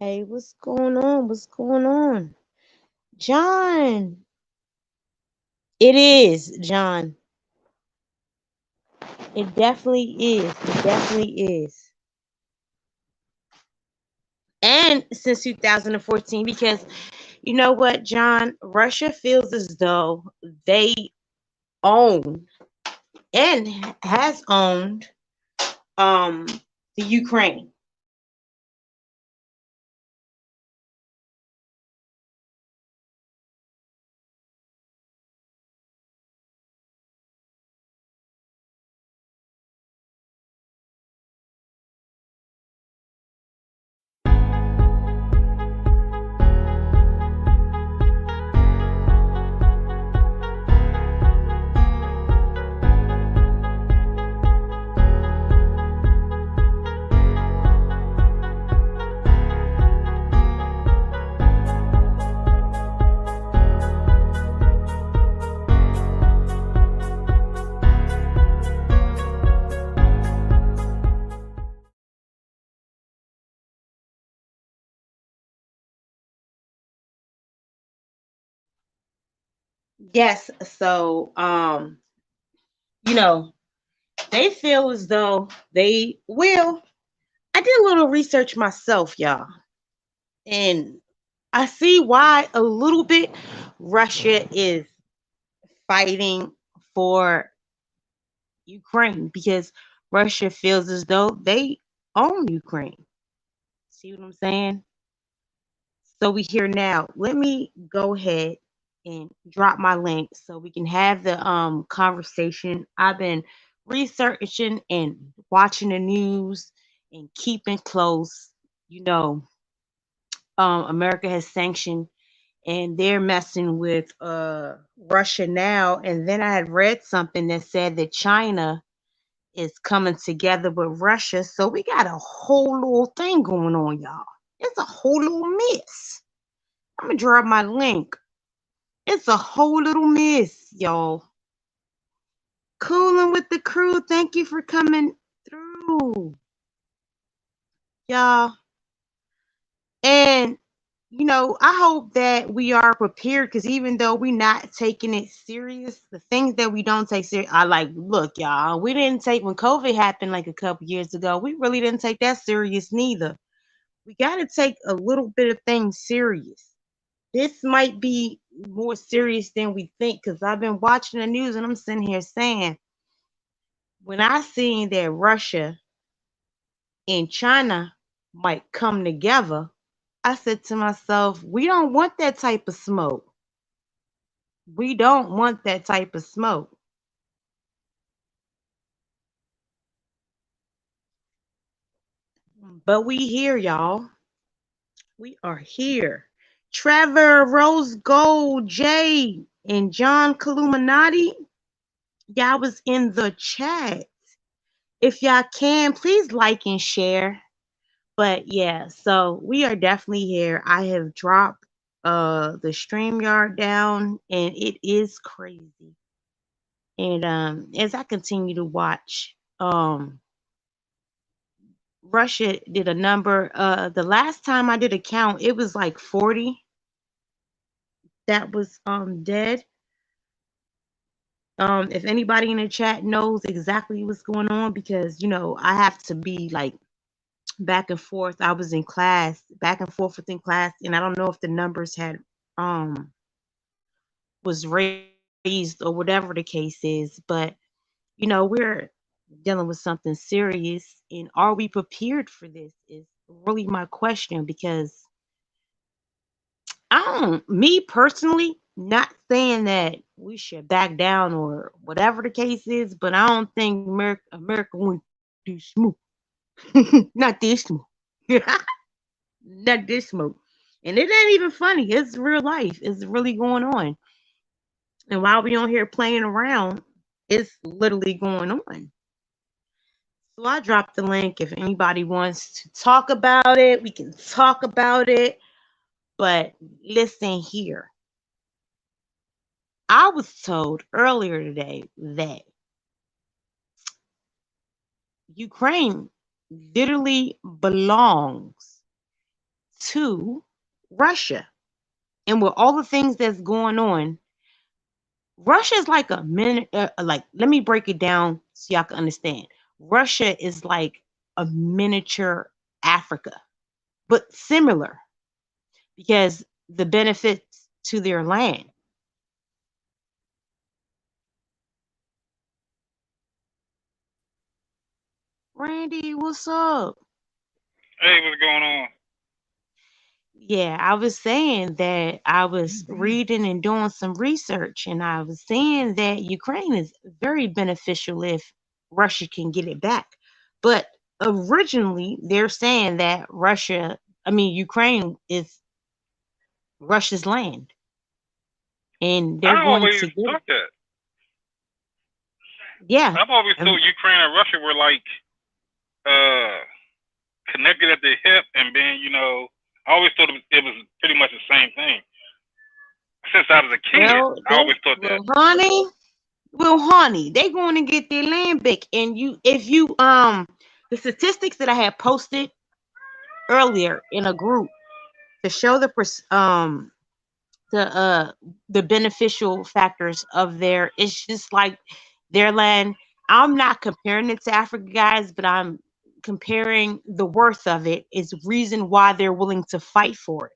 Hey, what's going on? What's going on? John. It is, John. It definitely is. It definitely is. And since 2014, because you know what, John? Russia feels as though they own and has owned um the Ukraine. Yes, so you know, they feel as though they will. I did a little research myself, y'all. And I see why a little bit Russia is fighting for Ukraine because Russia feels as though they own Ukraine. See what I'm saying? So we here now. Let me go ahead and drop my link so we can have the conversation. I've been researching and watching the news and keeping close. You know, America has sanctioned and they're messing with Russia now. And then I had read something that said that China is coming together with Russia. So we got a whole little thing going on, y'all. It's a whole little mess. I'm gonna drop my link. It's a whole little mess, y'all. Cooling with the crew. Thank you for coming through, y'all. And I hope that we are prepared because even though we're not taking it serious, the things that we don't take serious, I like, look, y'all, we didn't take when COVID happened like a couple years ago, we really didn't take that serious neither. We got to take a little bit of things serious. This might be more serious than we think because I've been watching the news and I'm sitting here saying, when I seen that Russia and China might come together, I said to myself, we don't want that type of smoke. We don't want that type of smoke. But we here, y'all. We are here. Trevor, Rose Gold, Jay, and John Killuminati, y'all was in the chat. If y'all can, please like and share. But yeah, so we are definitely here. I have dropped the StreamYard down and it is crazy. And as I continue to watch, Russia did a number. The last time I did a count, it was like 40 that was dead. If anybody in the chat knows exactly what's going on, because I have to be like back and forth. I was in class, back and forth within class, and I don't know if the numbers had was raised or whatever the case is, but we're dealing with something serious, and are we prepared for this is really my question, because me personally, not saying that we should back down or whatever the case is, but I don't think America went too smooth. Not this smooth. Not this smooth. And it ain't even funny. It's real life. It's really going on. And while we on here playing around, it's literally going on. So I dropped the link. If anybody wants to talk about it, we can talk about it. But listen here. I was told earlier today that Ukraine literally belongs to Russia. And with all the things that's going on, Russia is like a minute. Like, let me break it down so y'all can understand. Russia is like a miniature Africa, but similar because the benefits to their land. Randy, what's up? Hey, what's going on? Yeah, I was saying that I was reading and doing some research, and I was saying that Ukraine is very beneficial if Russia can get it back. But originally, they're saying that Ukraine is Russia's land, and they're I going always to get it. thought that. Yeah, I've always um, thought Ukraine and Russia were like uh connected at the hip, and being, I always thought it was pretty much the same thing. Since I was a kid, well, I always thought that. honey, they going to get their land back, and if you the statistics that I had posted earlier in a group to show the the beneficial factors of their, it's just like their land. I'm not comparing it to Africa, guys, but I'm comparing the worth of it is reason why they're willing to fight for it.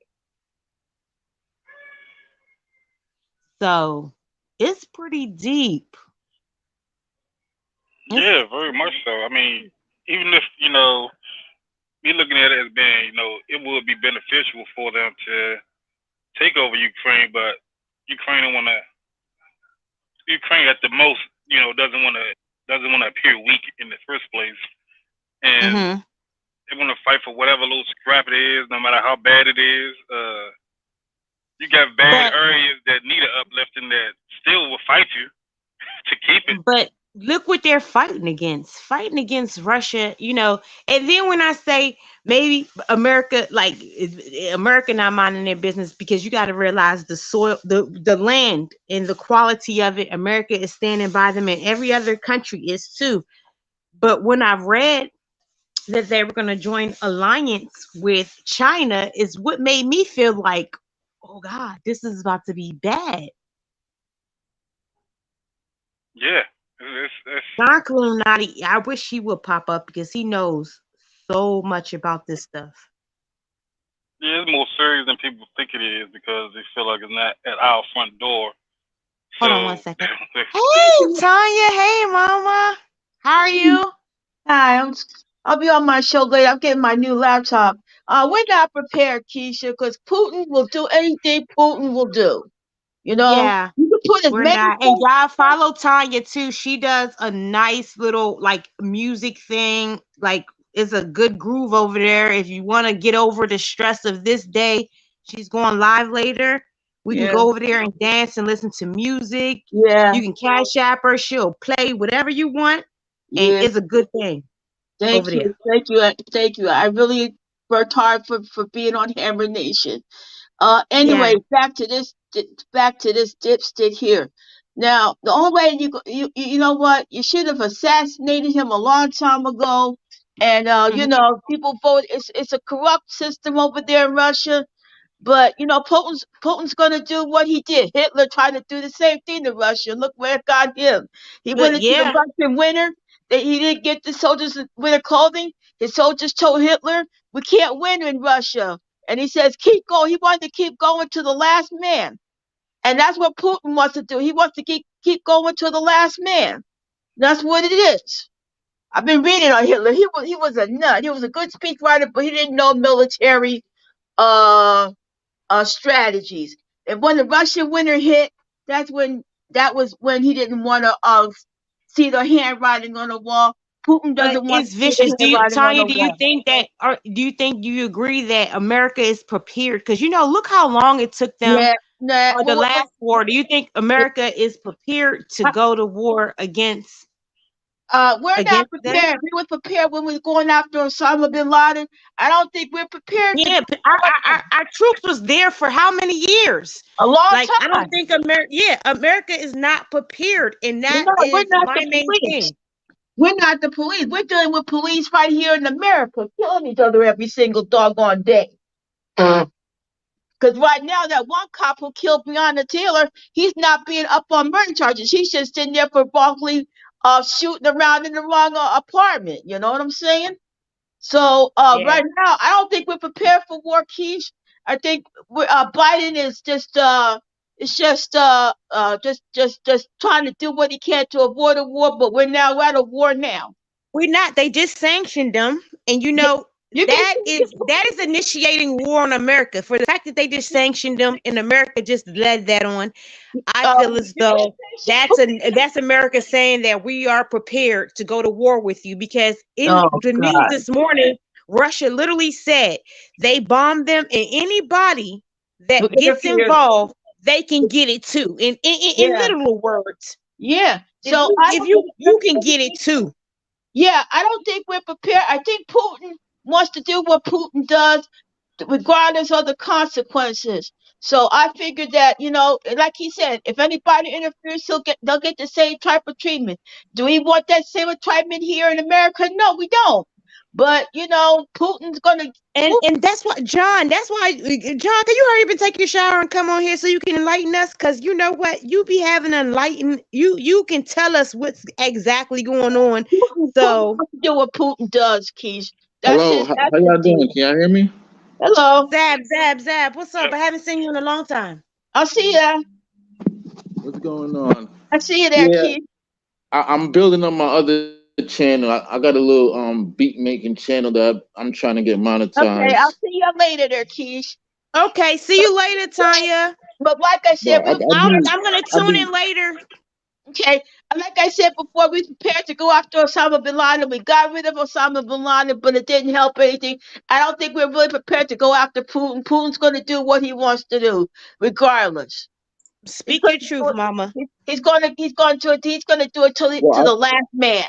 So it's pretty deep. It's Yeah, very much so. I mean, even if you're looking at it as being, it would be beneficial for them to take over Ukraine, but Ukraine don't want to. Ukraine at the most, doesn't want to appear weak in the first place, and mm-hmm. they want to fight for whatever little scrap it is, no matter how bad it is. You got bad but areas that need an uplifting that still will fight you to keep it. But look what they're fighting against Russia, And then when I say maybe America, like America not minding their business, because you got to realize the soil, the land and the quality of it, America is standing by them, and every other country is too. But when I read that they were going to join alliance with China, is what made me feel like, oh God, this is about to be bad. Yeah, it's Don Killuminati, I wish he would pop up because he knows so much about this stuff. yeah, it's more serious than people think it is because they feel like it's not at our front door. Hold on one So second. Hey, Tanya. Hey, Mama. How are you? Hi, I'll be on my show later. I'm getting my new laptop. We're not prepared, Keisha, because Putin will do anything Putin will do. Yeah, You can put as we're many not. And y'all follow Tanya too. She does a nice little like music thing. Like, it's a good groove over there. If you want to get over the stress of this day, she's going live later. We can Yeah, go over there and dance and listen to music. yeah, You can cash app her. She'll play whatever you want, and yeah. it's a good thing over Thank you, there. thank you, thank you. I really worked hard for being on Hammer Nation. Yeah. Anyway, back to this dipstick here. Now, the only way you know what, you should have assassinated him a long time ago. And Hmm. people vote. It's a corrupt system over there in Russia. But Putin's gonna do what he did. Hitler tried to do the same thing to Russia. Look where it got him. He But went into the yeah, Russian winter. That he didn't get the soldiers winter clothing. His soldiers told Hitler, "We can't win in Russia." And he says, "Keep going." He wanted to keep going to the last man, and that's what Putin wants to do. He wants to keep going to the last man. That's what it is. I've been reading on Hitler. He was a nut. He was a good speechwriter, but he didn't know military uh strategies. And when the Russian winter hit, that was when he didn't want to see the handwriting on the wall. Putin but doesn't want to it's see the vicious. handwriting on Tanya, the wall. do you think you agree that America is prepared? Because look how long it took them Yeah, nah. the last war. Do you think America is prepared to go to war We're not against them? prepared. We were prepared when we were going after Osama bin Laden. I don't think we're prepared to Yeah, but go our troops was there for how many years? a long Like, I don't time. think America is not prepared, and that We're is not my the main police. thing. We're not the police. We're dealing with police right here in America, killing each other every single doggone day. Because right now, that one cop who killed Breonna Taylor, he's not being up on murder charges. He's just sitting there for wrongfully shooting around in the wrong apartment. You know what I'm saying? So Yeah. right now, I don't think we're prepared for war, Keish. I think Biden is just trying to do what he can to avoid a war, but we're at a war now. We're not. They just sanctioned them, and Yeah, you can that is initiating war on America. For the fact that they just sanctioned them, and America just led that on, I feel as you can though sanction that's America saying that we are prepared to go to war with you. Because in Oh the news God. this morning, Russia literally said they bombed them, and anybody Who that gets interfered? involved, they can get it too. In Yeah, literal words, yeah. if So you I if don't think you can get it too. yeah, I don't think we're prepared. I think Putin wants to do what Putin does, regardless of the consequences. So I figured that, like he said, if anybody interferes, they'll get the same type of treatment. Do we want that same treatment here in America? No, we don't. But Putin's gonna. And that's why, John. That's why, John. Can you hurry up and take your shower and come on here so you can enlighten us? Because you know what, you be having enlighten. You can tell us what's exactly going on. Putin So, wants to do what Putin does, Keith. That's Hello, his. how That's his y'all doing? deal. Can y'all hear me? Hello, Zab, what's up? Yep. I haven't seen you in a long time. I see ya. What's going on? I see you there, Yeah, Keith. I'm building on my other channel. I got a little beat making channel that I'm trying to get Okay, I'll monetized. see you later there, Keith. Okay, see you later, Tanya. But like I But said, we I'm gonna I tune be in later. okay. And like I said before, we prepared to go after Osama bin Laden. We got rid of Osama bin Laden, but it didn't help anything. I don't think we're really prepared to go after Putin. Putin's going to do what he wants to do, regardless. He's Speak going your to do truth, it. Mama. He's going to do it to well. the last man.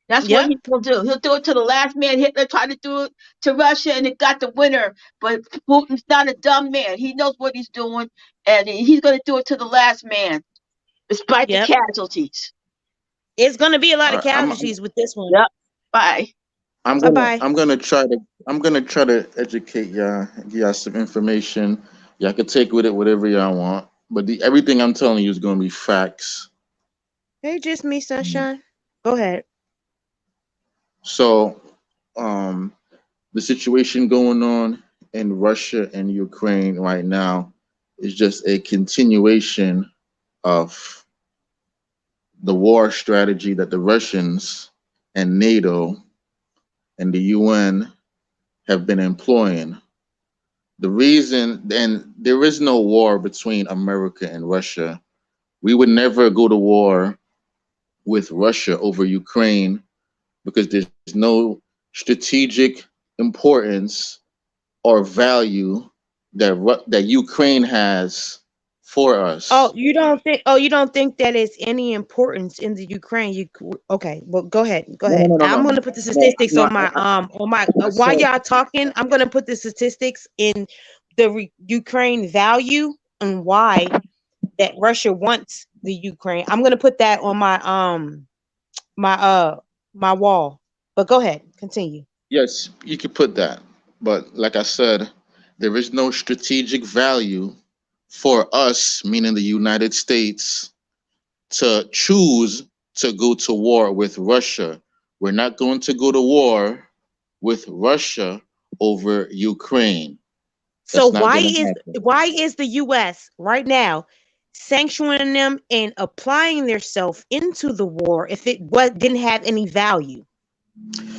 That's what Yep. he will do. He'll do it to the last man. Hitler tried to do it to Russia, and it got the winner. But Putin's not a dumb man. He knows what he's doing, and he's going to do it to the last man, despite the Yep. casualties. It's gonna be a lot of I'm casualties with this one. Yep. Bye. I'm Bye gonna bye. I'm gonna try to I'm gonna try to educate y'all, give y'all some information. Y'all can take with it whatever y'all want, but everything I'm telling you is gonna be facts. Hey, just me, sunshine. Go ahead. So, um, the situation going on in Russia and Ukraine right now is just a continuation of the war strategy that the Russians and NATO and the UN have been employing. The reason, and there is no war between America and Russia. We would never go to war with Russia over Ukraine because there's no strategic importance or value that Ukraine has for Oh, us. you don't think that it's any importance in the Ukraine? Okay? Well, go ahead. Go No, ahead. no, no, no, I'm no, gonna put the no, statistics no. on my I while said y'all talking. I'm gonna put the statistics in the Ukraine value and why that Russia wants the Ukraine. I'm gonna put that on my my wall. But go ahead. Continue. yes, you could put that, but like I said, there is no strategic value for us, meaning the United States, to choose to go to war with Russia. We're not going to go to war with Russia over Ukraine. So That's not going to happen. why is the U.S. right now sanctioning them and applying themselves into the war if it didn't have any value?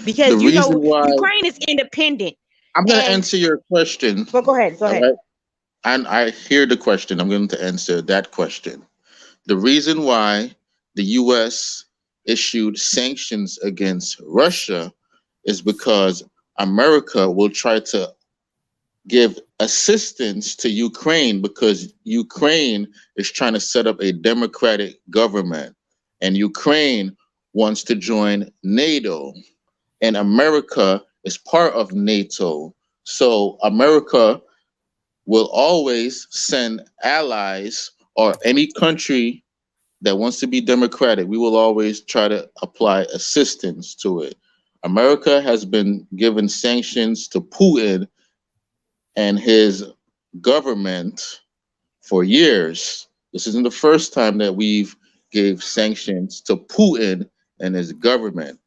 The Because reason why Ukraine is independent, I'm going to and answer your question, well, go ahead, go all ahead. right? And I hear the question. I'm going to answer that question. The reason why the US issued sanctions against Russia is because America will try to give assistance to Ukraine because Ukraine is trying to set up a democratic government and Ukraine wants to join NATO and America is part of NATO. So America will always send allies or any country that wants to be democratic. We will always try to apply assistance to it. America has been given sanctions to Putin and his government for years. This isn't the first time that we've gave sanctions to Putin and his government.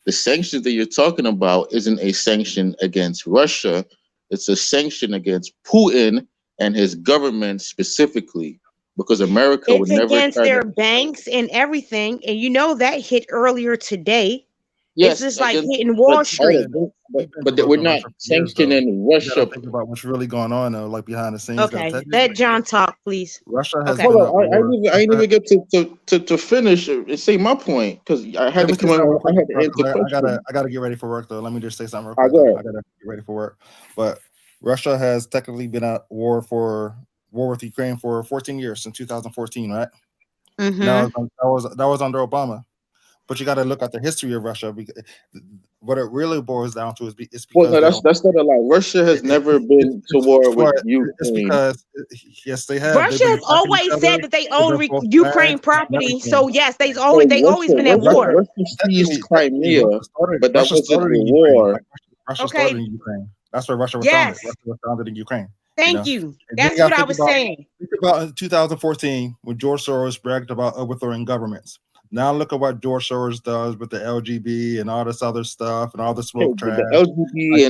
The sanctions that you're talking about isn't a sanction against Russia. It's a sanction against Putin and his government specifically, because America would It's never against try to. their banks and everything. And you know that hit earlier today. It's Yes, just like against, hitting but Wall all Street. right, We've been but that we're provoking not Russia for years, though. sanctioning You gotta Russia. think about what's really going on, though, like behind the scenes. Because Okay, technically, let John talk, please. Russia has Okay. been Hold at on, war. I didn't even get to finish and say my point, because I had Let to me say come something real on. I quick, had to bro, answer 'cause I questions. gotta get ready for work, though. Let me just say something real I quick, go though. ahead. I gotta get ready for work. But Russia has technically been at war with Ukraine for 14 years, since 2014, right? Now Mm-hmm. that was under Obama. But you got to look at the history of Russia. What it really boils down to it's Well, because no, they don't. that's not a lie. Russia has never been to war with It's Ukraine. because yes, they have. They've Russia been has attacking each always other. said that they They've own been false Ukraine flags and property. So everything. yes, So they always been at Russia, war. Seized Crimea, but that Russia wasn't started the in Ukraine. war. Like Russia started Okay. in Ukraine. That's where Russia was founded. Yes. Russia was founded in Ukraine. Thank you. And then you That's got what to I was saying. think about in 2014 when George Soros bragged about overthrowing governments. Now look at what George Soros does with the LGB and all this other stuff and all the Hey, smoke but the trash. LGBT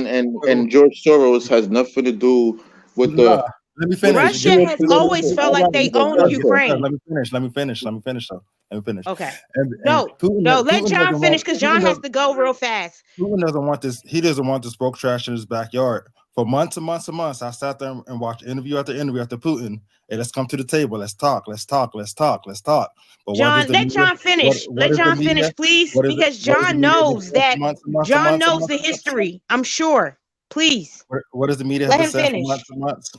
and George Soros has nothing to do with Nah, the let me with the finish. Russia has always geopolitical felt like they actions of own Russia. Ukraine. Let me finish. Let me finish. Though. Let me finish. Okay. And No, let Putin John doesn't finish want because John has to go real fast. Putin doesn't want this. He doesn't want this smoke trash in his backyard. For months and months and months, I sat there and watched interview after interview after Putin. Hey, let's come to the table. Let's talk. Let's talk. Let's talk. Let's talk. But what is John, the let media? John finish. What Let is the John media? finish, please, What is because what is the John media been knows saying that for months and months and John months and knows months? the history. I'm sure. Please What does the media have let been him saying for finish. months and months?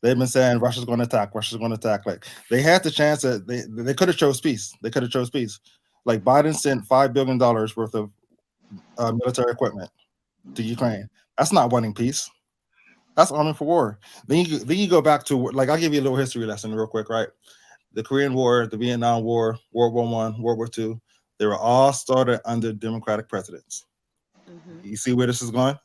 They've been saying Russia's going to attack. Russia's going to attack. Like they had the chance that they could have chose peace. They could have chose peace. Like Biden sent $5 billion worth of military equipment to Ukraine. That's not wanting peace. That's arming for war. Then you go back to, like, I'll give you a little history lesson real quick, right? The Korean War, the Vietnam War, World War I, World War II, they were all started under Democratic presidents. You see where this is going?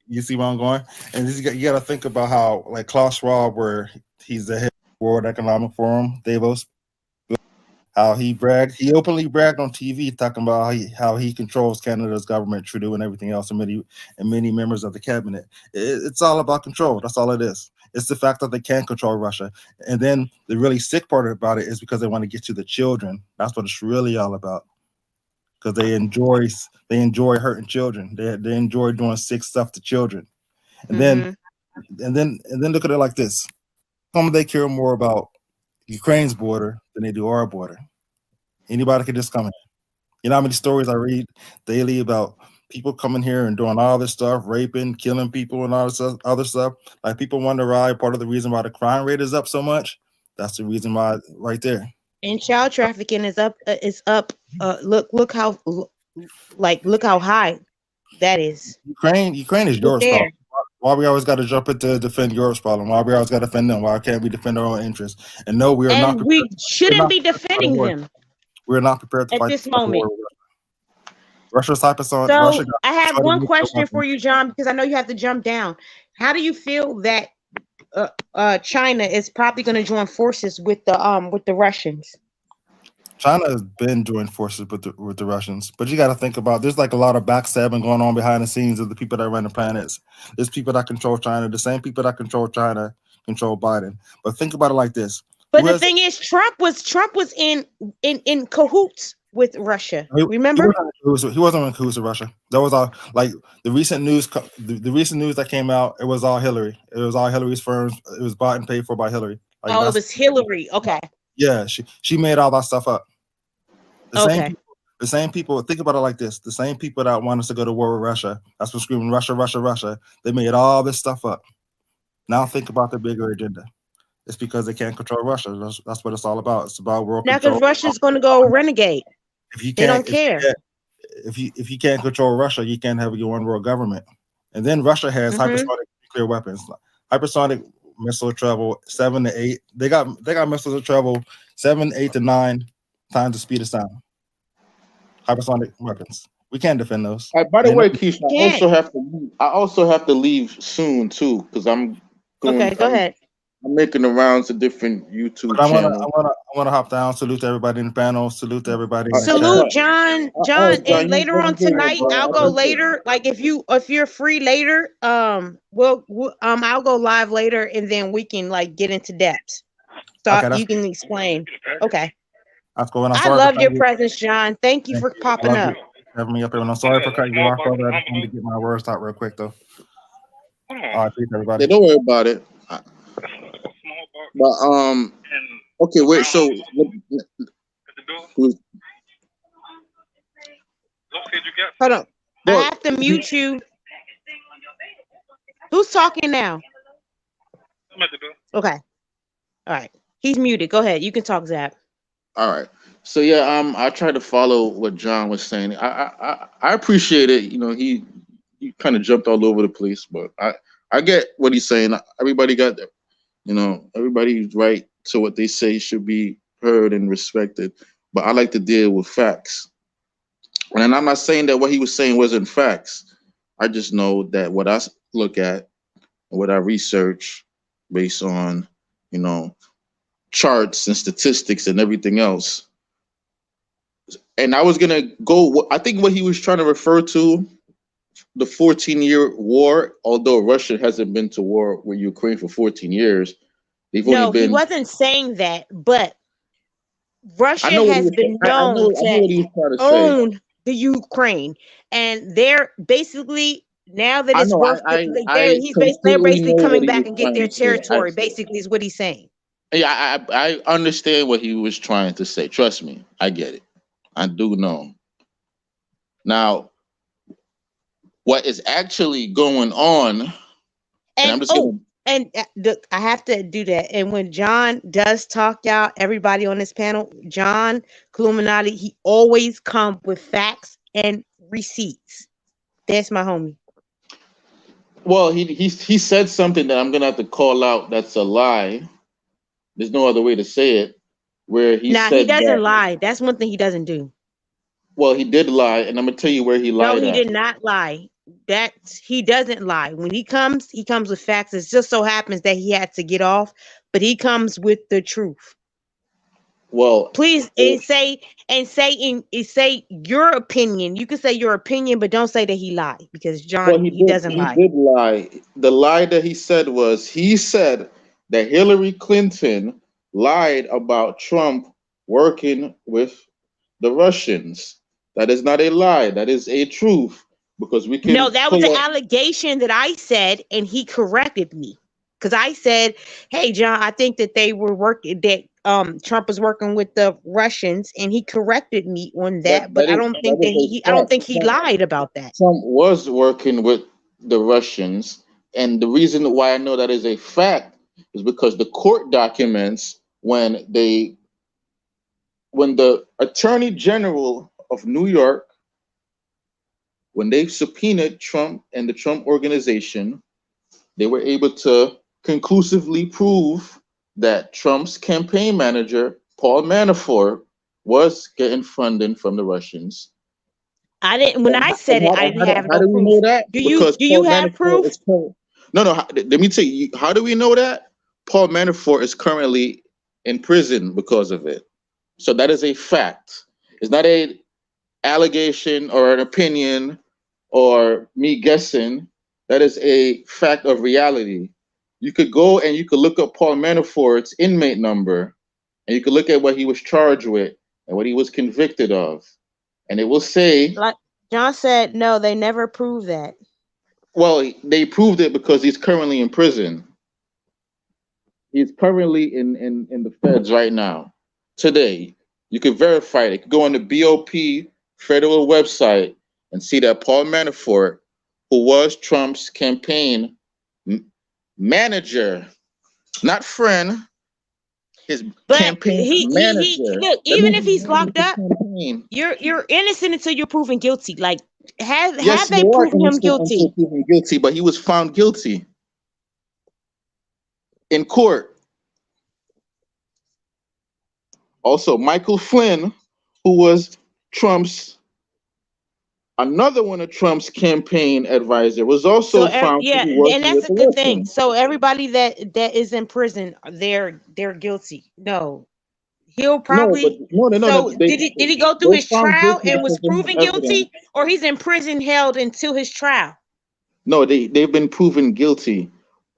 You see where I'm going? And you got to think about how, like, Klaus Schwab, where he's the head of the World Economic Forum, Davos, how he openly bragged on TV talking about how he controls Canada's government, Trudeau, and everything else, and many members of the cabinet. It's all about control. That's all it is. It's the fact that they can't control Russia. And then the really sick part about it is because they want to get to the children. That's what it's really all about. Because they enjoy hurting children. They enjoy doing sick stuff to children. And then look at it like this. How come they care more about Ukraine's border than they do our border? Anybody can just come in. You know how many stories I read daily about people coming here and doing all this stuff, raping, killing people, and all this other stuff. Like, people wonder why part of the reason why the crime rate is up so much. That's the reason why, right there. And child trafficking is up. Look how high that is. Ukraine is Europe's problem. Why we always got to jump in to defend Europe's problem? Why we always got to defend them? Why can't we defend our own interests? And no, we are not. And we shouldn't be defending them. We're not prepared to at fight this moment. Russia's hypersonic. So I have one question for you, John, because I know you have to jump down. How do you feel that China is probably going to join forces with the Russians? China has been joining forces with the Russians, but you got to think about, there's like a lot of backstabbing going on behind the scenes of the people that run the planets. There's people that control China. The same people that control China control Biden. But think about it like this. But the thing is, Trump was in cahoots with Russia. Remember? He wasn't in cahoots with Russia. That was all, like, the recent news. The recent news that came out. It was all Hillary. It was all Hillary's firms. It was bought and paid for by Hillary. Like, it was Hillary. Okay. Yeah, she made all that stuff up. The same people. Think about it like this: the same people that want us to go to war with Russia. That's what screaming Russia, Russia, Russia. They made all this stuff up. Now think about the bigger agenda. It's because they can't control Russia. That's what it's all about. It's about world control. Now, because Russia's going to go renegade. They don't care. If you can't control Russia, you can't have your one world government. And then Russia has hypersonic nuclear weapons. Hypersonic missile travel 7 to 8. They got missiles that travel 7, 8 to 9 times the speed of sound. Hypersonic weapons. We can't defend those. By the And way, Keisha, Can't. I also have to leave soon too because Okay, go ahead. I'm making the rounds to different YouTube I channels. wanna hop down. Salute to everybody in the panel. Salute to everybody in the chat. Salute, John. All John, right, John, and later on tonight, I'll go later. Like if you're free later, I'll go live later, and then we can like get into depth. So Okay, you can explain. Okay. That's cool. And I'm I sorry love for your cutting you. presence, John. Thank you for I popping love up. you having me up here. And I'm sorry for cutting you off, brother. I just wanted to get my words out real quick though. All right, peace, everybody. Yeah, don't worry about it. But okay, wait. So Hold on. I have to mute you. Who's talking now? Okay. All right. He's muted. Go ahead. You can talk, Zap. all right. So yeah, I tried to follow what John was saying. I appreciate it. You know, he kind of jumped all over the place, but I get what he's saying. Everybody got, everybody's right to what they say should be heard and respected. But I like to deal with facts. And I'm not saying that what he was saying wasn't facts. I just know that what I look at, what I research based on, charts and statistics and everything else. And I was gonna go. I think what he was trying to refer to, the 14-year war. Although Russia hasn't been to war with Ukraine for 14 years, they've only been. He wasn't saying that, but Russia I know what has been known I know what he was trying to own the Ukraine, and they're basically now that it's worth. They're basically coming back and get their territory. Basically, is what he's saying. Yeah, I understand what he was trying to say. Trust me, I get it. I do know. Now, what is actually going on? And I'm just I have to do that. And when John does talk, y'all, everybody on this panel, John Killuminati, he always come with facts and receipts. That's my homie. Well, he said something that I'm gonna have to call out. That's a lie. There's no other way to say it. Where he said he doesn't lie. That's one thing he doesn't do. Well, he did lie, and I'm gonna tell you where he lied. No, he did not lie. He doesn't lie. When he comes with facts. It just so happens that he had to get off, but he comes with the truth. Well, please say your opinion. You can say your opinion, but don't say that he lied, because John he doesn't lie. He did lie. The lie that he said that Hillary Clinton lied about Trump working with the Russians. That is not a lie. That is a truth, because we can. No, that was an allegation that I said, and he corrected me, because I said, "Hey, John, I think that they were working that." Trump was working with the Russians, and he corrected me on that. But I don't think he lied about that. Trump was working with the Russians, and the reason why I know that is a fact is because the court documents when the Attorney General of New York, when they subpoenaed Trump and the Trump organization, they were able to conclusively prove that Trump's campaign manager, Paul Manafort, was getting funding from the Russians. I didn't. When I said it, I didn't have no proof. How do we know that? Do you have proof? No. Let me tell you. How do we know that? Paul Manafort is currently in prison because of it. So that is a fact. It's not an allegation or an opinion or me guessing. That is a fact of reality. You could go and you could look up Paul Manafort's inmate number, and you could look at what he was charged with and what he was convicted of. And it will say, like John said, no, they never proved that. Well, they proved it because he's currently in prison. He's currently in the feds right now. Today, you can verify it. You can go on the BOP federal website and see that Paul Manafort, who was Trump's campaign manager, not friend, his campaign manager. Look, even if he's locked up, you're innocent until you're proven guilty. Like, have they proven him guilty? But he was found guilty in court. Also, Michael Flynn, who was Trump's Another one of Trump's campaign advisor was So also found to yeah, be and working that's with a the good thing. Russians. So everybody that is in prison, they're guilty. No, he'll No, but probably. no. So did he go through They his found trial guilty and because was they have proven evidence. guilty, or he's in prison held until his trial? No, they've been proven guilty.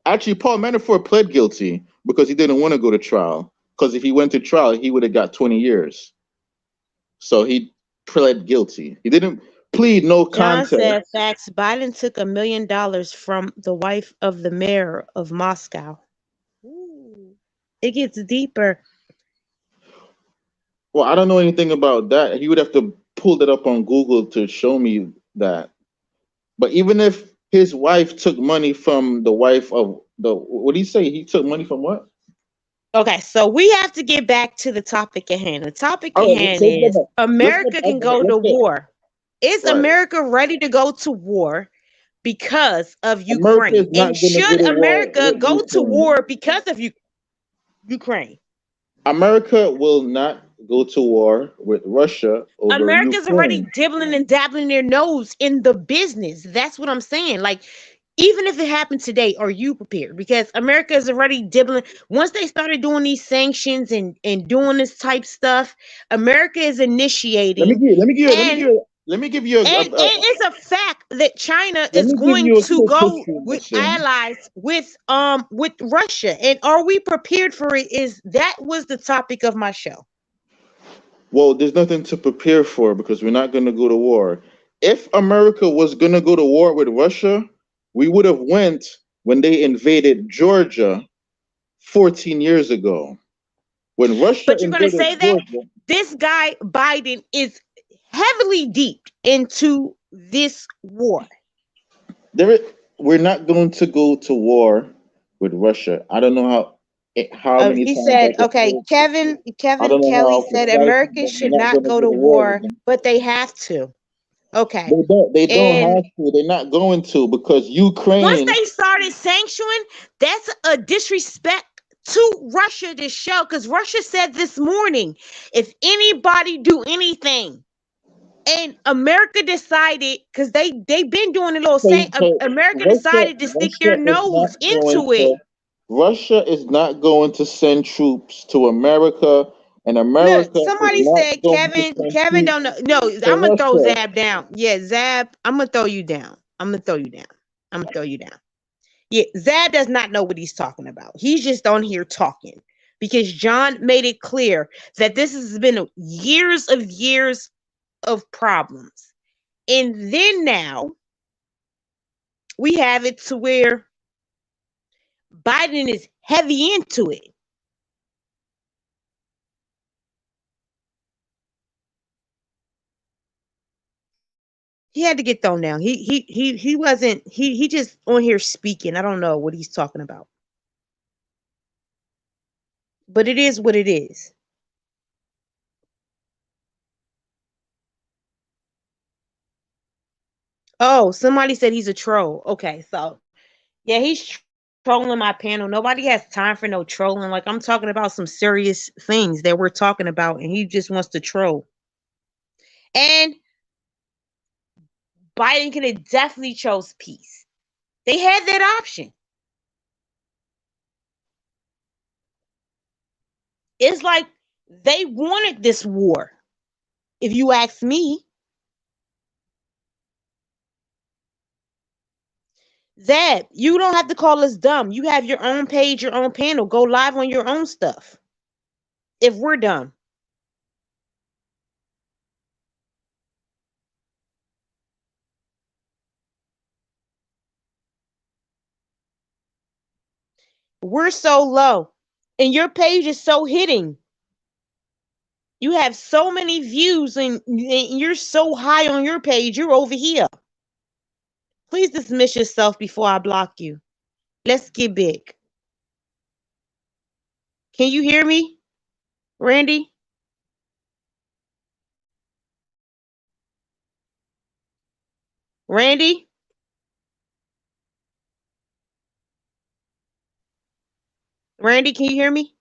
Actually, Paul Manafort pled guilty because he didn't want to go to trial. Because if he went to trial, he would have got 20 years. So he pled guilty. He didn't plead no John contest. said facts. Biden took $1 million from the wife of the mayor of Moscow. Ooh, it gets deeper. Well, I don't know anything about that. He would have to pull that up on Google to show me that. But even if his wife took money from the wife of the, what did he say? He took money from what? Okay, so we have to get back to the topic at hand. The topic All at right, hand so let's go is back. America can go to Let's get war. Is right. America ready to go to war because of America is Ukraine? not And going to go should to war America with go to Ukraine. war because of Ukraine? America will not go to war with Russia over America's already Ukraine. dibbling and dabbling their nose in the business. That's what I'm saying. Like, even if it happened today, are you prepared? Because America is already dibbling. Once they started doing these sanctions and doing this type stuff, America is initiating, and Let me give you it's a fact that China let is me give going you a to quick go history with lesson. allies with Russia. And are we prepared for it? Is that was the topic of my show. Well, there's nothing to prepare for because we're not going to go to war. If America was going to go to war with Russia, we would have went when they invaded Georgia 14 years ago. When Russia But you're going to invaded say that Georgia, this guy Biden is heavily deep into this war. there is, we're not going to go to war with Russia. I don't know how many He times said, I can okay, say. I Kevin don't know Kelly how said precise, America but should we're not not going to go go to to war with war, them. but they have to. Okay. They don't And have to. They're not going to because once Ukraine. they started sanctioning, that's a disrespect to Russia to show. Because Russia said this morning, if anybody do anything, and America decided, because they've been doing a little saying, So America decided to stick their nose into it. Russia is not going to send troops to America, and Look, America is somebody not said going to send Kevin troops don't know. No, to I'm gonna throw Russia. Zab down. Yeah, Zab, I'm gonna throw you down. I'm gonna throw you down. I'm gonna throw you down. Yeah, Zab does not know what he's talking about. He's just on here talking because John made it clear that this has been years of problems. And then now we have it to where Biden is heavy into it. He had to get thrown down. He wasn't he just on here speaking. I don't know what he's talking about. But it is what it is. Oh, somebody said he's a troll. Okay, so yeah, he's trolling my panel. Nobody has time for no trolling. Like, I'm talking about some serious things that we're talking about, and he just wants to troll. And Biden could have definitely chose peace. They had that option. It's like they wanted this war. If you ask me, Zeb, you don't have to call us dumb. You have your own page, your own panel. Go live on your own stuff. If we're dumb. We're so low. And your page is so hitting. You have so many views and you're so high on your page. You're over here. Please dismiss yourself before I block you. Let's get big. Can you hear me, Randy? Randy? Randy, can you hear me?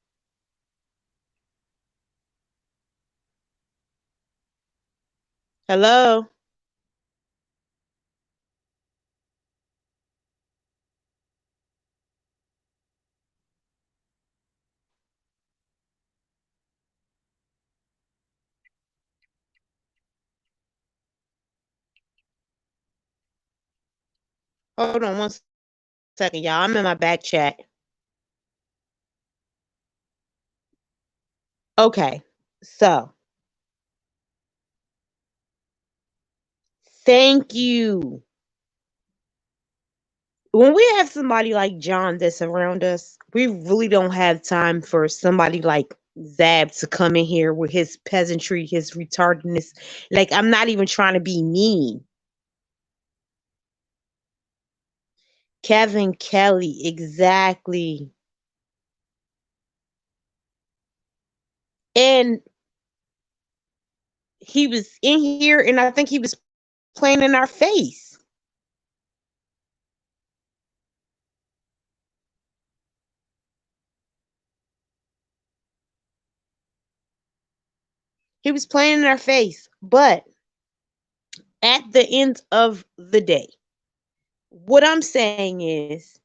Hello? Hold on 1 second, y'all. I'm in my back chat. Okay, so thank you. When we have somebody like John that's around us, we really don't have time for somebody like Zab to come in here with his peasantry, his retardedness. Like, I'm not even trying to be mean. Kevn Kelli, exactly. And he was in here, and I think he was playing in our face. He was playing in our face. But at the end of the day, what I'm saying is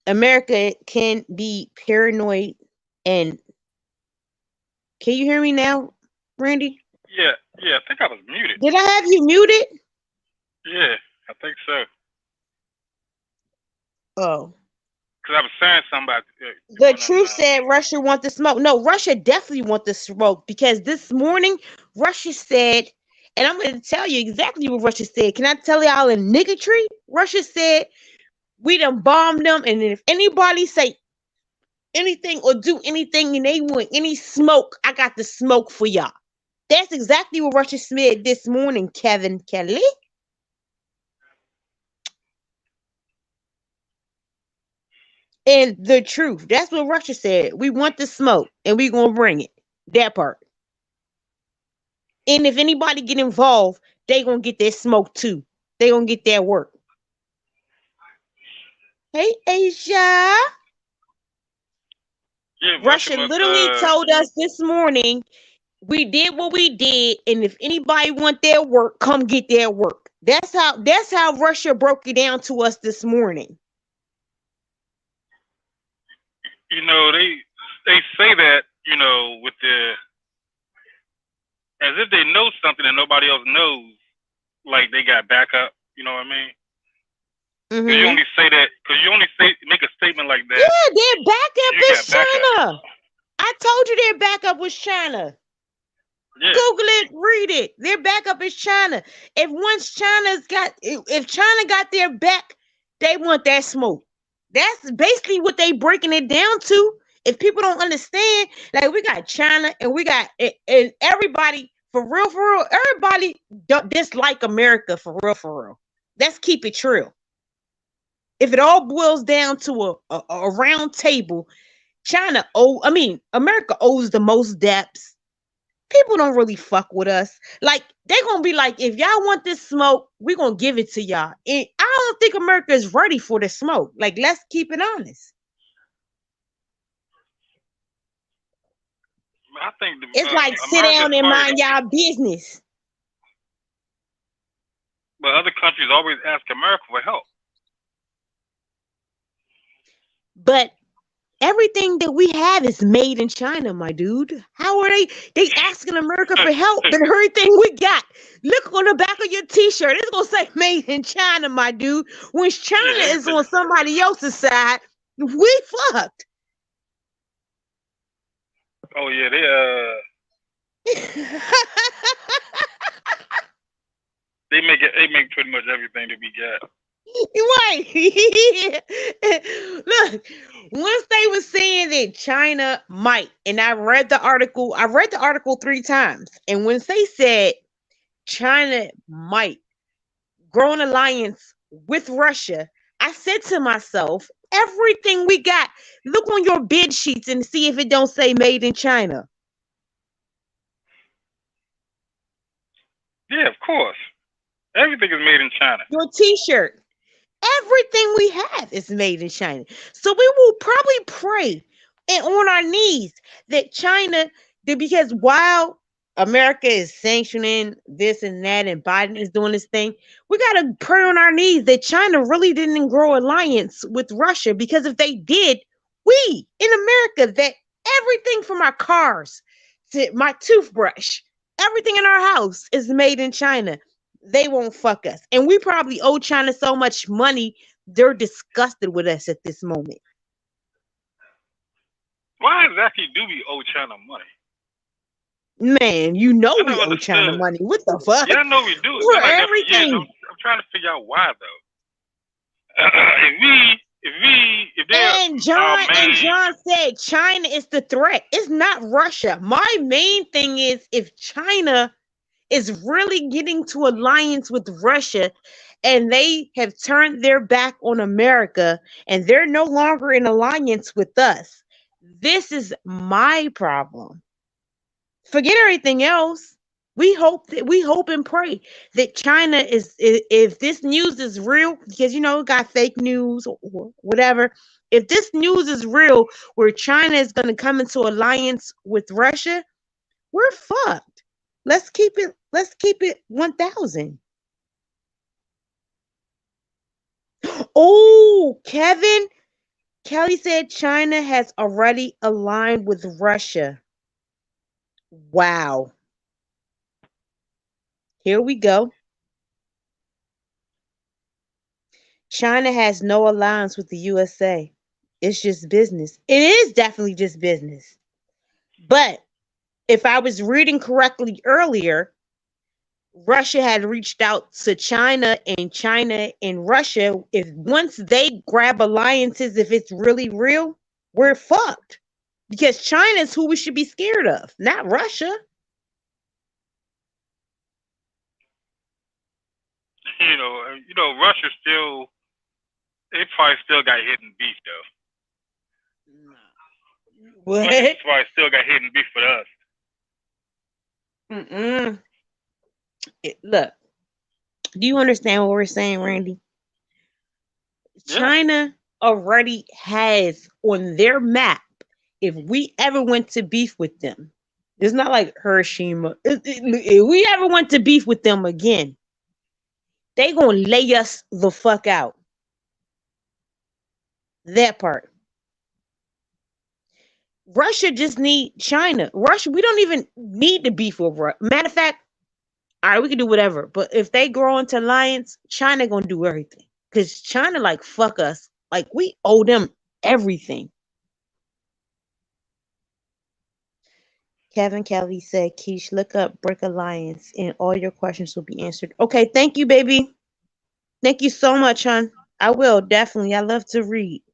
America can be paranoid. And can you hear me now, Randy? Yeah, yeah. I think I was muted. Did I have you muted? Yeah, I think so. Oh. Because I was saying something about The truth said Russia want the smoke. No, Russia definitely want the smoke, because this morning Russia said, and I'm going to tell you exactly what Russia said. Can I tell y'all in niggatry? Russia said we done bombed them, and if anybody say anything or do anything and they want any smoke, I got the smoke for y'all. That's exactly what Russia said this morning, Kevn Kelli. And the truth, that's what Russia said. We want the smoke and we gonna bring it. That part. And if anybody get involved, they gonna get their smoke too. They gonna get their work. Hey, Asia. Yeah, Russia literally told us this morning, we did what we did, and if anybody want their work, come get their work. That's how Russia broke it down to us this morning. You know, they say that, you know, with the, as if they know something that nobody else knows, like they got backup. You know what I mean? Because you only say that, because you only make a statement like that. Yeah, their backup is China. I told you their backup was China. Yeah. Google it, read it. Their backup is China. If China got their back, they want that smoke. That's basically what they breaking it down to. If people don't understand, like, we got China and we got, and everybody, for real, everybody don't dislike America, for real. Let's keep it true. If it all boils down to a round table, America owes the most debts. People don't really fuck with us. Like, they're gonna be like, if y'all want this smoke, we're gonna give it to y'all. And I don't think America is ready for the smoke. Like, let's keep it honest. I think it's like, sit down and mind y'all business. But other countries always ask America for help. But everything that we have is made in China, my dude. How are they asking America for help? And everything we got, look on the back of your t-shirt, it's gonna say made in China, my dude. When China is on somebody else's side, we fucked. Oh yeah, they make pretty much everything that we got. Right. Look, once they were saying that China might, and I read the article 3 times, and once they said China might grow an alliance with Russia, I said to myself, everything we got, look on your bed sheets and see if it don't say made in China. Yeah, of course. Everything is made in China. Your t-shirt. Everything we have is made in China. So we will probably pray and on our knees that because while America is sanctioning this and that, and Biden is doing this thing, we got to pray on our knees that China really didn't grow alliance with Russia. Because if they did, we in America, that everything from our cars to my toothbrush, everything in our house is made in China. they won't fuck us. And we probably owe China so much money, they're disgusted with us at this moment. Why exactly do we owe China money? Man, you know I we never owe China understood. money. What the fuck? Yeah, I know we do. It's For been like that for years. everything. I'm trying to figure out why though. if they're And our John main, said China is the threat. It's not Russia. My main thing is if China is really getting to alliance with Russia and they have turned their back on America and they're no longer in alliance with us, this is my problem. Forget everything else. We hope and pray that China is, if this news is real, because got fake news or whatever. If this news is real, where China is going to come into alliance with Russia, we're fucked. Let's keep it 1,000. Oh, Kevn Kelli said China has already aligned with Russia. Wow. Here we go. China has no alliance with the USA. It's just business. It is definitely just business. But if I was reading correctly earlier, Russia had reached out to China and Russia, if once they grab alliances, if it's really real, we're fucked. Because China's who we should be scared of, not Russia. Russia still, they probably still got hidden beef though. What? Russia probably still got hidden beef with us. Look, do you understand what we're saying, Randy? Yeah. China already has on their map, if we ever went to beef with them, it's not like Hiroshima. If we ever went to beef with them again, they gonna lay us the fuck out. That part. Russia just need China. Russia, we don't even need to beef with Russia. Matter of fact, all right, we can do whatever. But if they grow into alliance, China gonna do everything. Because China like fuck us. Like we owe them everything. Kevn Kelli said, Keesh, look up Brick Alliance and all your questions will be answered. Okay, thank you, baby. Thank you so much, hon. I will, definitely. I love to read.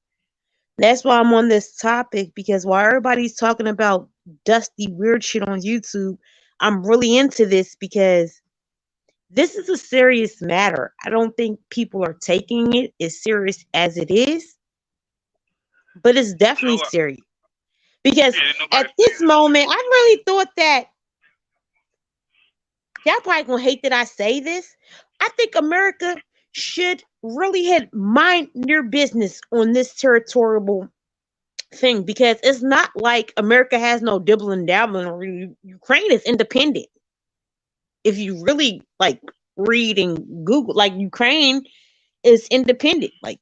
That's why I'm on this topic, because while everybody's talking about dusty, weird shit on YouTube, I'm really into this because this is a serious matter. I don't think people are taking it as serious as it is, but it's definitely serious. Because at this moment, I really thought that y'all probably gonna hate that I say this. I think America should really had mind their business on this territorial thing, because it's not like America has no dibble and dabbling, or Ukraine is independent. If you really like read and Google, like Ukraine is independent. Like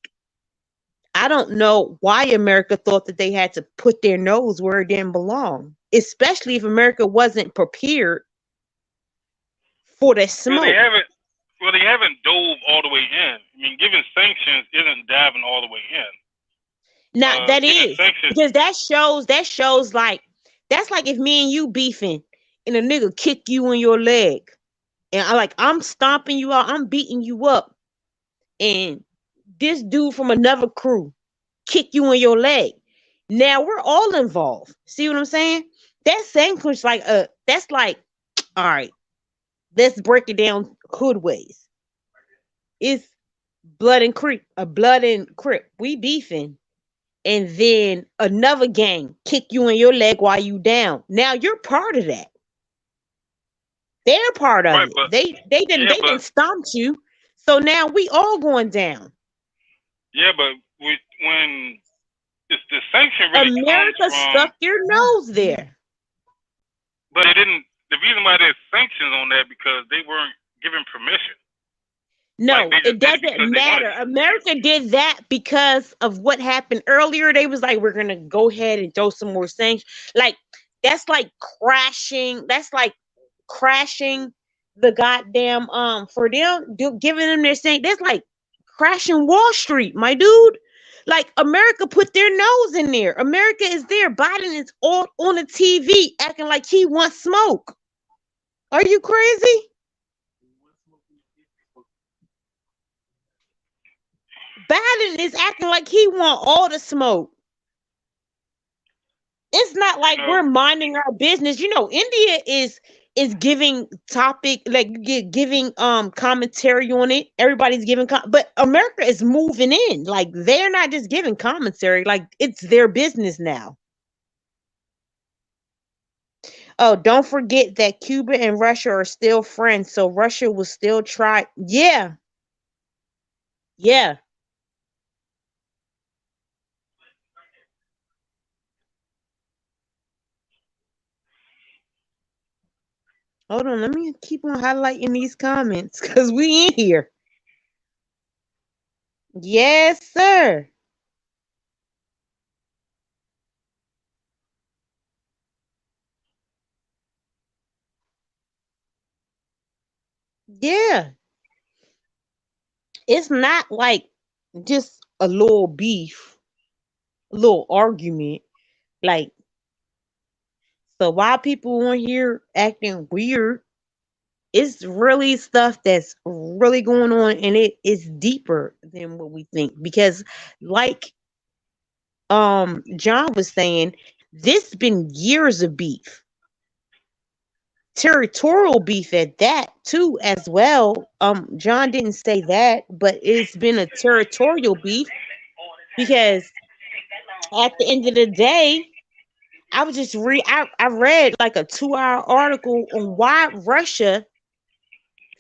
I don't know why America thought that they had to put their nose where it didn't belong, especially if America wasn't prepared for the smoke. Well, they haven't dove all the way in. I mean, giving sanctions isn't diving all the way in. Now that is because that shows like that's like if me and you beefing and a nigga kick you in your leg, and I'm stomping you out, I'm beating you up, and this dude from another crew kick you in your leg. Now we're all involved. See what I'm saying? That same push that's like, all right, let's break it down hood ways. It's blood and crip. We beefing. And then another gang kick you in your leg while you down. Now you're part of that. They're part of it. They didn't stomp you. So now we all going down. Yeah, but when it's the sanction really America stuck your nose there. But it didn't. The reason why there's sanctions on that because they weren't given permission. No, it doesn't matter. America did that because of what happened earlier. They was like, we're gonna go ahead and throw some more sanctions. Like that's like crashing. That's like crashing the goddamn for them giving them their saying that's like crashing Wall Street, my dude. Like America put their nose in there. America is there. Biden is all on the TV acting like he wants smoke. Are you crazy? Biden is acting like he want all the smoke. It's not like we're minding our business. India is giving topic like giving commentary on it. Everybody's giving but America is moving in. Like they're not just giving commentary, like it's their business now. Oh, don't forget that Cuba and Russia are still friends, so Russia will still try. Yeah. Yeah. Hold on, let me keep on highlighting these comments because we in here. Yes, sir. Yeah. It's not like just a little beef, a little argument. Like, so while people on here acting weird, it's really stuff that's really going on and it is deeper than what we think. Because like John was saying, this been years of beef. Territorial beef at that too as well. John didn't say that, but it's been a territorial beef because at the end of the day, I was just I read like a 2-hour article on why Russia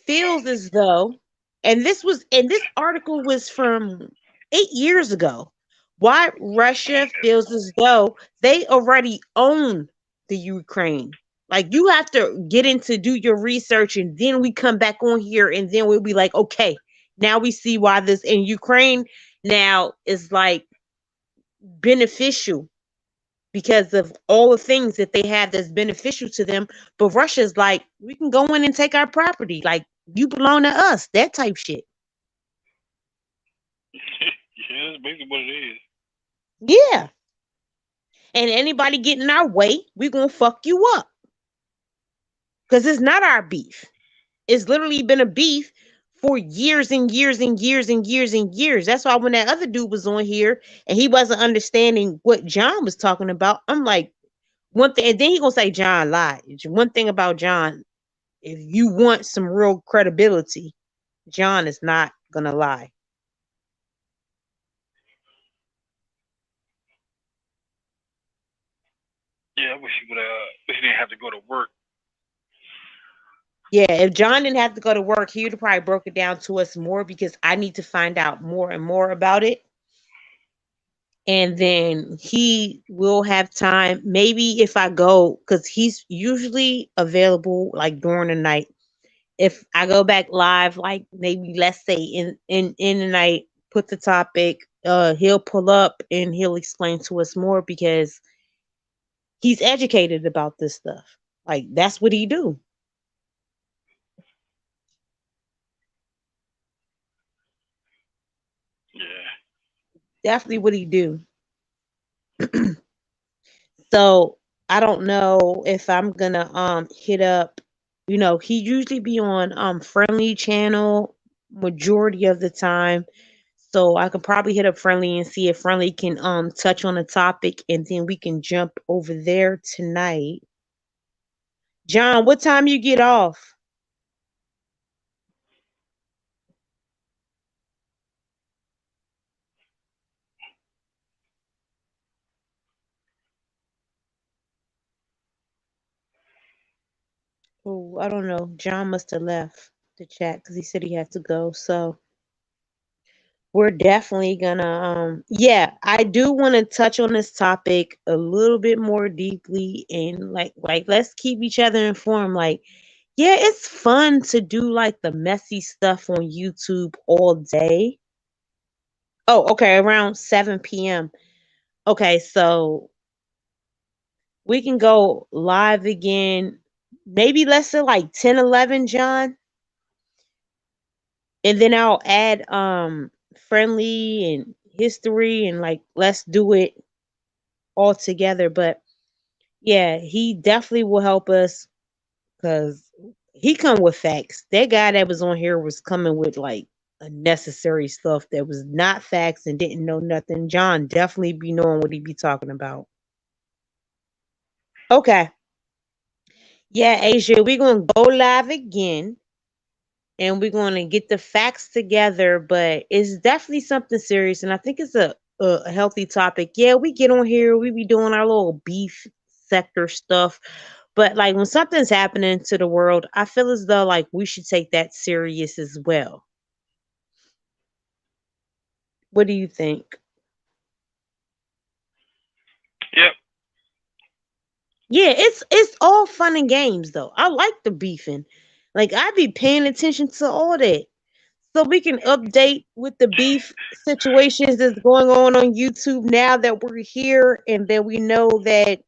feels as though, and this article was from 8 years ago. Why Russia feels as though they already own the Ukraine. Like you have to get into do your research and then we come back on here and then we'll be like, okay, now we see why this in Ukraine now is like beneficial because of all the things that they have that's beneficial to them. But Russia's like, we can go in and take our property. Like, you belong to us, that type shit. Yeah, that's basically what it is. Yeah. And anybody get in our way, we're going to fuck you up. Because it's not our beef. It's literally been a beef for years and years and years and years and years. That's why when that other dude was on here and he wasn't understanding what John was talking about, I'm like, one thing, and then he gonna say John lied. One thing about John, if you want some real credibility, John is not gonna lie. Yeah, I wish he didn't have to go to work. Yeah, if John didn't have to go to work, he would have probably broke it down to us more because I need to find out more and more about it. And then he will have time. Maybe if I go, because he's usually available like during the night. If I go back live, like maybe let's say in the night, put the topic, he'll pull up and he'll explain to us more because he's educated about this stuff. Like that's what he do. Yeah. Definitely what he do. So I don't know if I'm gonna hit up. He usually be on Friendly channel majority of the time. So I could probably hit up Friendly and see if Friendly can touch on the topic and then we can jump over there tonight. John, what time you get off? Oh, I don't know. John must have left the chat because he said he had to go. So we're definitely gonna yeah, I do want to touch on this topic a little bit more deeply and like let's keep each other informed. Like, yeah, it's fun to do like the messy stuff on YouTube all day. Oh, okay, around 7 p.m. Okay, so we can go live again maybe let's say like 10, 11, John. And then I'll add friendly and history and like let's do it all together. But yeah, he definitely will help us because he come with facts. That guy that was on here was coming with like unnecessary stuff that was not facts and didn't know nothing. John definitely be knowing what he be talking about. Okay. Yeah, Asia, we're gonna go live again and we're gonna get the facts together, but it's definitely something serious and I think it's a healthy topic. Yeah, we get on here, we be doing our little beef sector stuff. But like when something's happening to the world, I feel as though like we should take that serious as well. What do you think? Yep. Yeah, it's all fun and games though. I like the beefing. Like I be paying attention to all that. So we can update with the beef situations that's going on YouTube now that we're here and then we know that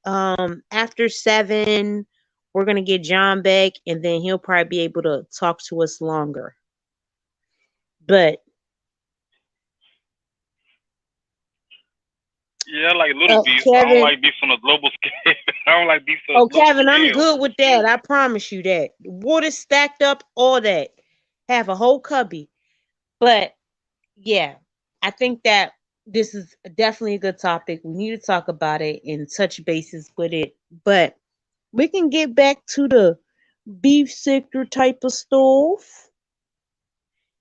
after 7 we're gonna get John back and then he'll probably be able to talk to us longer. But Yeah, I like little beef. I don't Kevin, like beef on a global scale. I don't like beef on a oh, global Kevin, I'm scale. good with that. I promise you that. Water stacked up, all that. Have a whole cubby. But yeah, I think that this is definitely a good topic. We need to talk about it and touch bases with it. But we can get back to the beef sector type of stuff.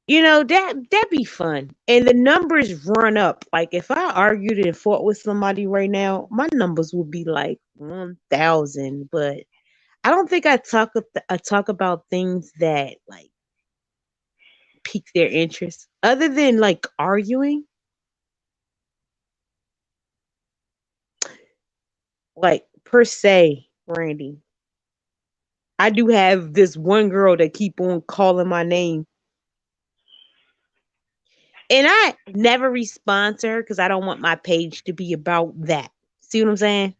You know, that'd be fun. And the numbers run up. Like if I argued and fought with somebody right now, my numbers would be like 1,000. But I don't think I talk about things that like pique their interest, other than like arguing. Like per se, Randy. I do have this one girl that keep on calling my name, and I never respond to her because I don't want my page to be about that. See what I'm saying?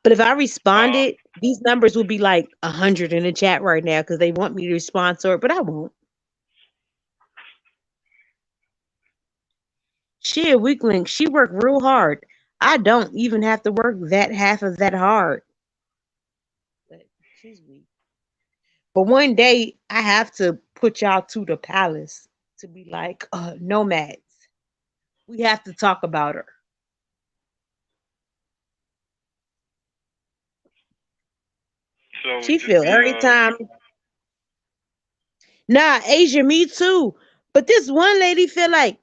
But if I Uh, responded, these numbers would be like 100 in the chat right now because they want me to respond to her, but I won't. She a weak link. She worked real hard. I don't even have to work that half of that hard. But she's weak. But one day I have to put y'all to the palace to be like nomads. We have to talk about her. so She just feel be every time. Nah, Asia, me too. But this one lady feel like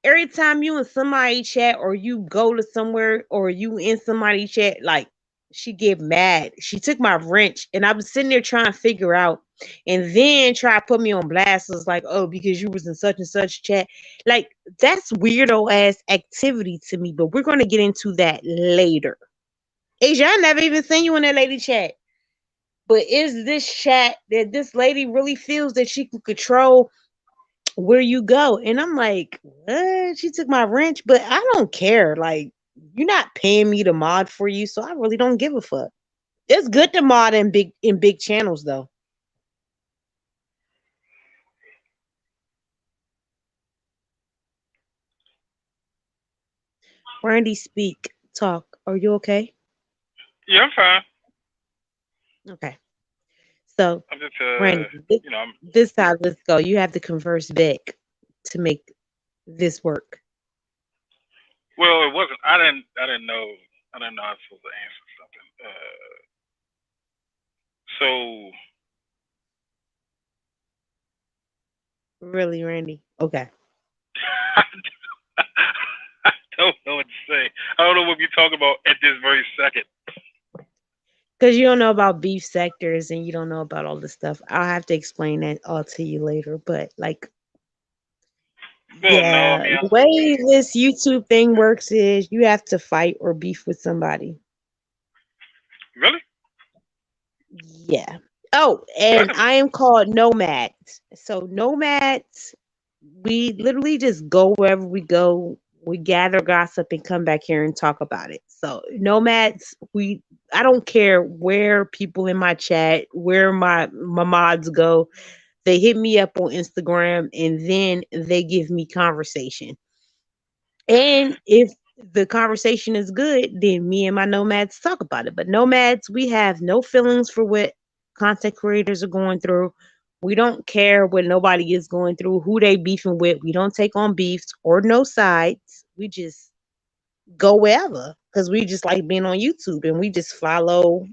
every time you in somebody chat or you go to somewhere or you in somebody chat, like she get mad. She took my wrench and I was sitting there trying to figure out and then try to put me on blast. It was like, oh, because you was in such and such chat. Like that's weirdo ass activity to me, but we're gonna get into that later. Asia, I never even seen you in that lady chat. But is this chat that this lady really feels that she can control where you go? And I'm like, what? She took my wrench, but I don't care. Like, you're not paying me to mod for you, so I really don't give a fuck. It's good to mod in big channels though. Randy, speak, talk. Are you okay? yeah, I'm fine. Okay. So, I'm just Randy, you know, I'm, this time let's go. You have to converse back to make this work. well, it wasn't. I didn't know I was supposed to answer something. So Really, Randy? Okay. I don't know what to say. I don't know what we talk about at this very second. Because you don't know about beef sectors and you don't know about all this stuff. I'll have to explain that all to you later. But like, Well, no, I yeah, mean, the way this YouTube thing works is you have to fight or beef with somebody. really? Yeah. Oh, and That's I am called Nomads. So Nomads, we literally just go wherever we go. We gather gossip and come back here and talk about it. So Nomads, I don't care where people in my chat, where my mods go. They hit me up on Instagram and then they give me conversation. And if the conversation is good, then me and my nomads talk about it. But nomads, we have no feelings for what content creators are going through. We don't care what nobody is going through, who they beefing with. We don't take on beefs or no sides. We just go wherever because we just like being on YouTube and we just follow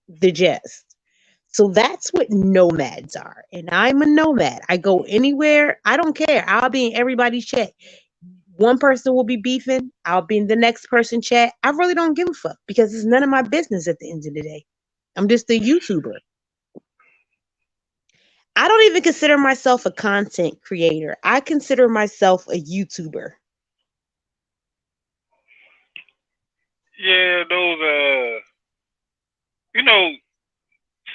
the gist. So that's what nomads are. And I'm a nomad. I go anywhere. I don't care. I'll be in everybody's chat. One person will be beefing. I'll be in the next person chat. I really don't give a fuck because it's none of my business at the end of the day. I'm just a YouTuber. I don't even consider myself a content creator. I consider myself a YouTuber. Yeah, those you know,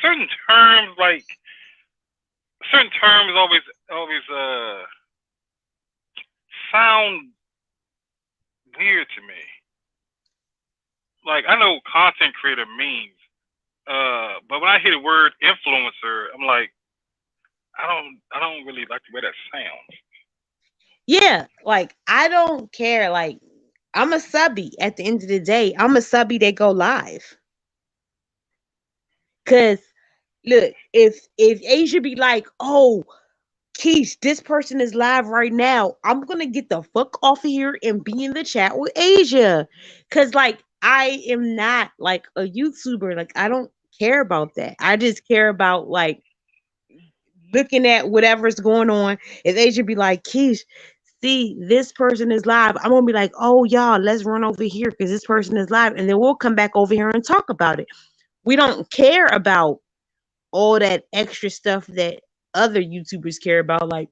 certain terms like certain terms always sound weird to me. Like I know content creator means, but when I hear the word influencer, I'm like, I don't really like the way that sounds. Yeah, like I don't care. Like I'm a subby at the end of the day. I'm a subby that go live. Cause look, if Asia be like, oh, Keesh, this person is live right now. I'm gonna get the fuck off of here and be in the chat with Asia. Cause like I am not like a YouTuber. Like I don't care about that. I just care about like looking at whatever's going on. If Asia be like, Keish, see, this person is live, I'm gonna be like, oh y'all, let's run over here because this person is live, and then we'll come back over here and talk about it. We don't care about all that extra stuff that other YouTubers care about, like,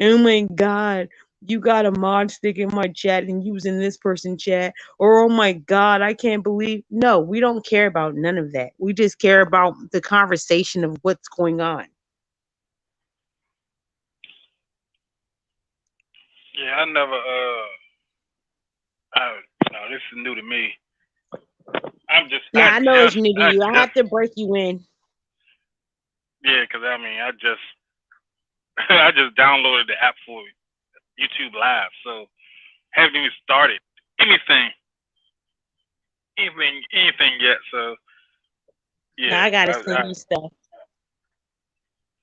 oh my god, you got a mod stick in my chat and using this person chat, or oh my god, I can't believe. No, we don't care about none of that. We just care about the conversation of what's going on. Yeah, I never no, this is new to me. Now I know it's new to you. I have to break you in. Yeah, because I mean, I just I just downloaded the app for YouTube Live, so haven't even started anything, anything yet. So yeah, Now I gotta send you stuff.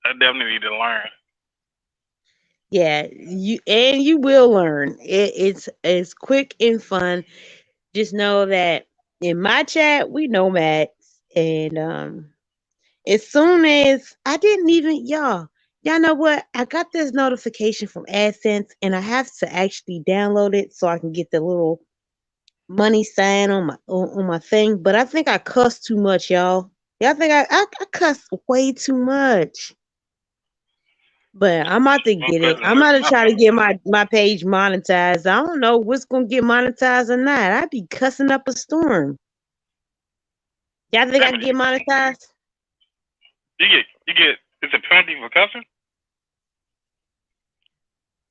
I definitely need to learn. Yeah, you will learn. It's quick and fun. Just know that in my chat we nomads, and as soon as I didn't even y'all know what? I got this notification from AdSense, and I have to actually download it so I can get the little money sign on my thing. But I think I cuss too much, y'all. Y'all think I cuss way too much. But I'm about to get it. I'm about to try to get my page monetized. I don't know what's gonna get monetized or not. I be cussing up a storm. Y'all think I can get monetized? You get it's a penalty for cussing?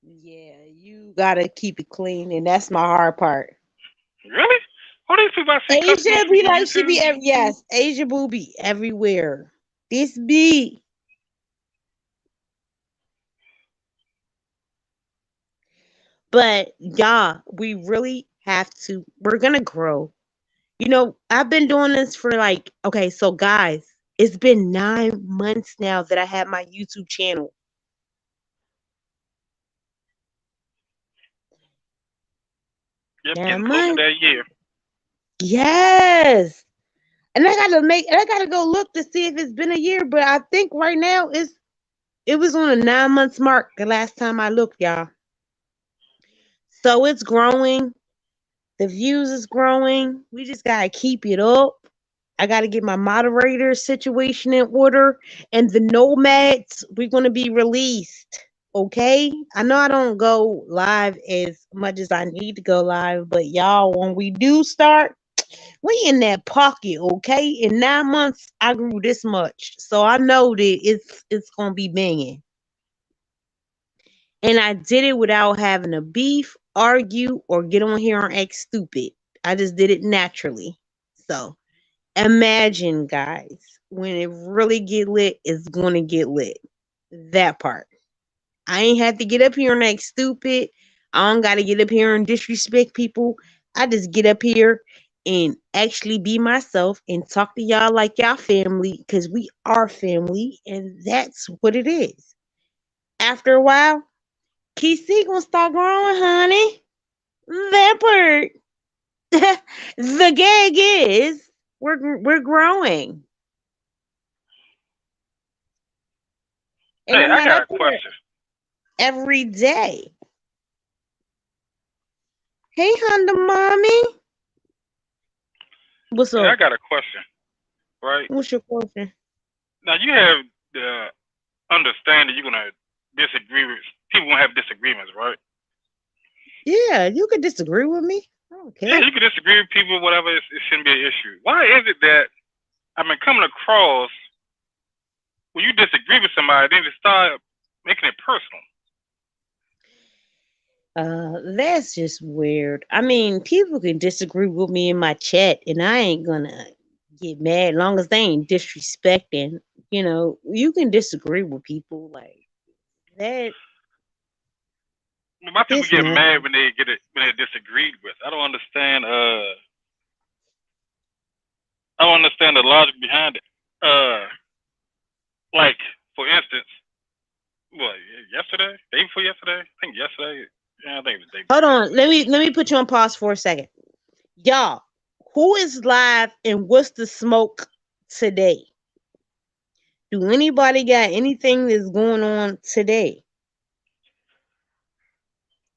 Yeah, you gotta keep it clean, and that's my hard part. Really? What these people I see Asia be like she be yes, Asia boo be everywhere. This be. But yeah, we really have to. We're gonna grow. You know, I've been doing this for like, okay, so guys, it's been 9 months now that I have my YouTube channel. Yep, getting close to that year. Yes. And I gotta go look to see if it's been a year, but I think right now it was on a 9 months mark the last time I looked, y'all. So it's growing. The views is growing. We just gotta keep it up. I gotta get my moderator situation in order. And the nomads, we're gonna be released. Okay? I know I don't go live as much as I need to go live, but y'all, when we do start, we in that pocket, okay? In 9 months, I grew this much. So I know that it's gonna be banging. And I did it without having to beef, argue, or get on here and act stupid. I just did it naturally. So Imagine, guys, when it really get lit, it's gonna get lit. That part. I ain't had to get up here and act stupid. I don't gotta get up here and disrespect people. I just get up here and actually be myself and talk to y'all like y'all family, because we are family, and that's what it is. After a while, KC gonna start growing, honey. That part. The gag is we're growing, and Hey, I'm I not got up a here question. every day. Hey, Honda mommy, what's Hey, I up? got a question. Right What's your question? now, you have the understanding you're gonna disagree with people. Gonna have disagreements, right? Yeah, you could disagree with me. I don't Yeah, care. you can disagree with people, whatever. It shouldn't be an issue. Why is it that I've been coming across when you disagree with somebody, then they start making it personal? That's just weird. I mean, people can disagree with me in my chat, and I ain't gonna get mad long as they ain't disrespecting. You can disagree with people like that. My people It's get mad nothing. when they get it when they're disagreed with. I don't understand. I don't understand the logic behind it. Uh, like for instance, what yesterday, day before yesterday, I think yesterday. Yeah, I think it was the day Hold before on. yesterday. Let me put you on pause for a second. Y'all, who is live and what's the smoke today? Do anybody got anything that's going on today?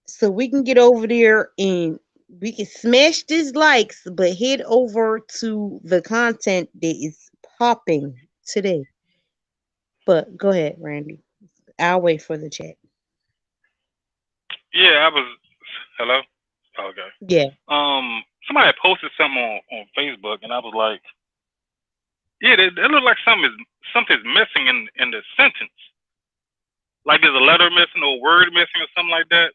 So we can get over there and we can smash these likes, but head over to the content that is popping today. But go ahead, Randy. I'll wait for the chat. Yeah, I was. Hello. Okay. Yeah. Somebody posted something on Facebook, and I was like, yeah, it looked like something's missing in the sentence. Like there's a letter missing or a word missing or something like that.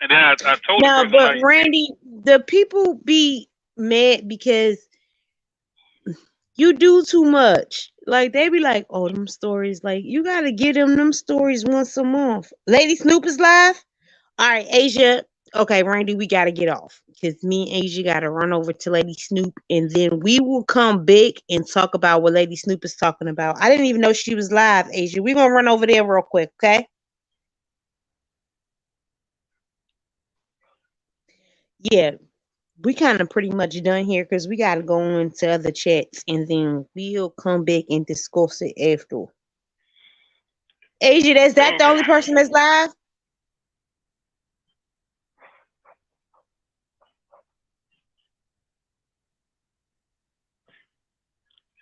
And then I told the Now, person but like, Randy, the people be mad because you do too much. Like they be like, "Oh, them stories." Like you gotta get them stories once a month. Lady Snoop is live. All right, Asia. Okay, Randy, we gotta get off because me and Asia gotta run over to Lady Snoop, and then we will come back and talk about what Lady Snoop is talking about. I didn't even know she was live, Asia. We gonna run over there real quick, okay? Yeah, we kind of pretty much done here because we gotta go into other chats, and then we'll come back and discuss it after. Asia, is that the okay, only person that's live?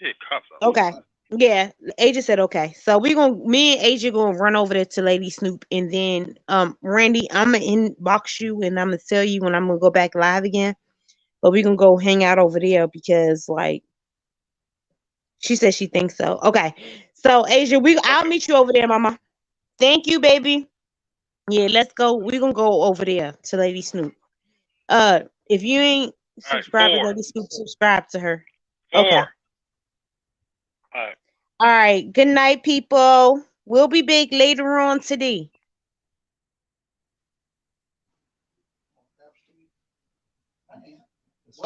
it cops Okay. outside. Yeah, Asia said okay. So me and Asia gonna run over there to Lady Snoop, and then Randy, I'm gonna inbox you and I'm gonna tell you when I'm gonna go back live again. But we gonna go hang out over there because like she said she thinks so. Okay. So Asia, I'll Okay, meet you over there, Mama. Thank you, baby. Yeah, let's go. We're gonna go over there to Lady Snoop. If you ain't all right, subscribed to four, Lady Snoop, subscribe to her. Okay. four. All right. All right. Good night, people. We'll be back later on today.